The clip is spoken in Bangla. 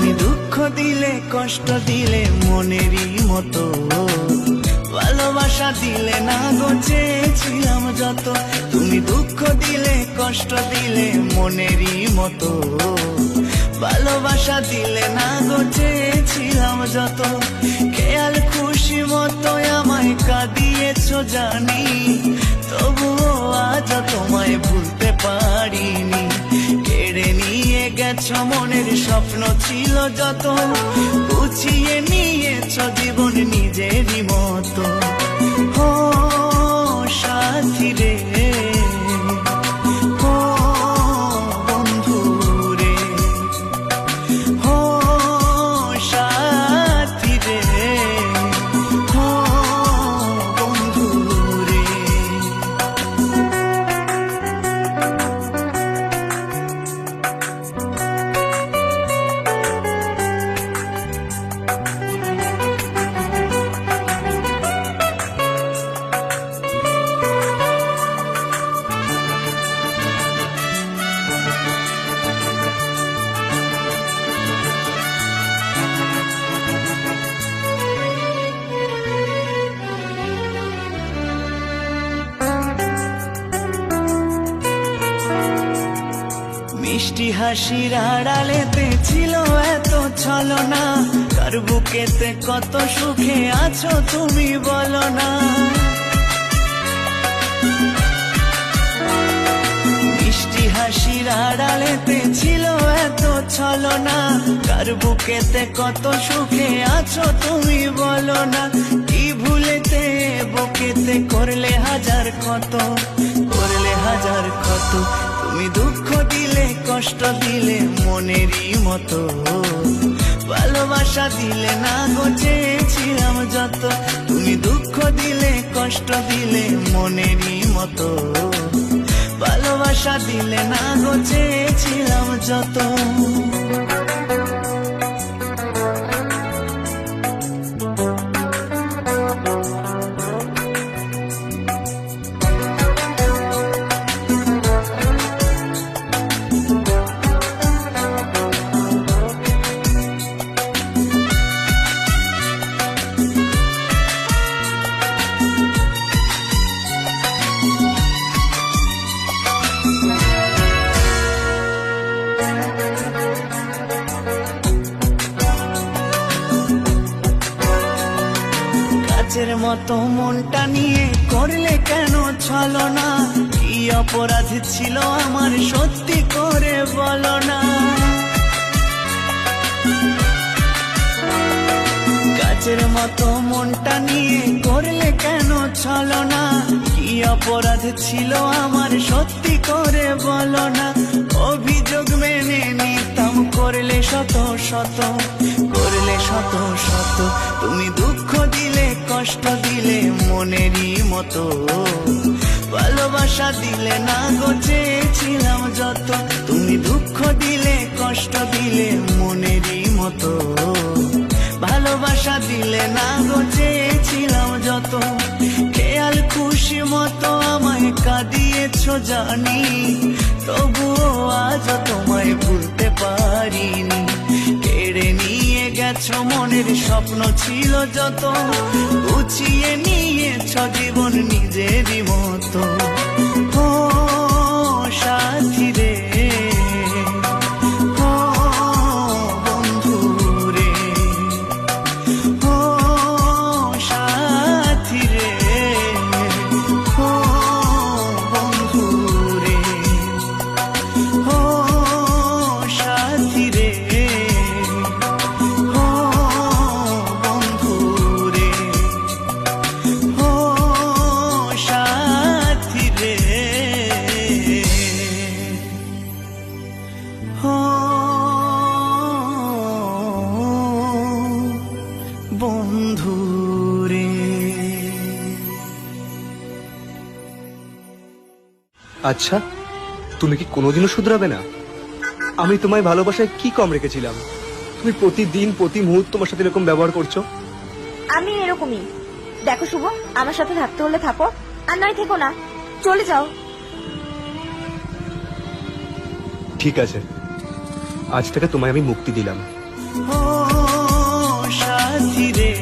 তুমি দুঃখ দিলে কষ্ট দিলে মনেরই মতো, ভালোবাসা দিলে না গো চেয়েছিলাম যত। তুমি দুঃখ দিলে কষ্ট দিলে মনেরই মতো, ভালোবাসা দিলে না গো চেয়েছিলাম যত। খেয়াল খুশি মতো আমায় কাঁদিয়েছ জানি, তবুও আজ তোমায় ভুলতে পারিনি। কেড়ে নিয়ে গেছ মনের স্বপ্ন ছিল যত, গুছিয়ে নিয়েছ জীবন নিজেরই মতো। ও সাথী রে, ও বন্ধু রে, ও সাথী রে, ও বন্ধু রে। মিষ্টি হাসির আড়ালেতে ছিল এত ছলনা, কার বুকেতে কত সুখে আছো তুমি বলো না। মিষ্টি হাসির আড়ালেতে ছিল এত ছলনা, কার বুকেতে কত সুখে আছো তুমি বলো না। কি ভুলেতে বুকেতে করলে হাজার ক্ষত, করলে হাজার ক্ষত। তুমি দুঃখ দিলে কষ্ট দিলে মনেরই মতো, ভালোবাসা দিলে না গো চেয়েছিলাম যত। তুমি দুঃখ দিলে কষ্ট দিলে মনেরই মতো, ভালোবাসা দিলে না গো চেয়েছিলাম যত। কাচের মতো মনটা নিয়ে করলে কেন ছলনা, কি অপরাধ ছিল আমার সত্যি করে বলো না। কাচের মতো মনটা নিয়ে করলে কেন ছলনা, কি অপরাধ ছিল আমার সত্যি করে বলো না। অভিযোগ মেনে নিতাম করলে শত শত, করলে শত শত। তুমি দুঃখ দিলে কষ্ট দিলে মনেরই মতো, ভালোবাসা দিলে না গো চেয়েছিলাম যত। তুমি দুঃখ দিলে কষ্ট দিলে মনেরই মতো, ভালোবাসা দিলে না গো চেয়েছিলাম যত। খেয়াল খুশি মতো আমায় কাঁদিয়েছ জানি, তবুও আজ তোমায় ভুলতে পারিনি। কেড়ে নিয়ে গেছ মনের স্বপ্ন ছিল যত, গুছিয়ে নিয়েছ জীবন নিজেরই মতো। ও সাথী রে, ও বন্ধু রে, ও সাথী রে, ও বন্ধু রে, ও সাথী রে, ও বন্ধু রে, ও সাথী রে, ও বন্ধু রে। আচ্ছা, তুমি কি কোনোদিনও শুধরাবে না? আমি তোমায় ভালোবাসায় কি কম রেখেছিলাম? তুমি প্রতিদিন প্রতি মুহূর্ত তোমার সাথে এরকম ব্যবহার করছো। আমি এরকমই। দেখো শুভ, আমার সাথে থাকতে হলে থাকো, আর নয় থেকো না, চলে যাও। ঠিক আছে, আজ থেকে তোমায় আমি মুক্তি দিলাম। সাথী রে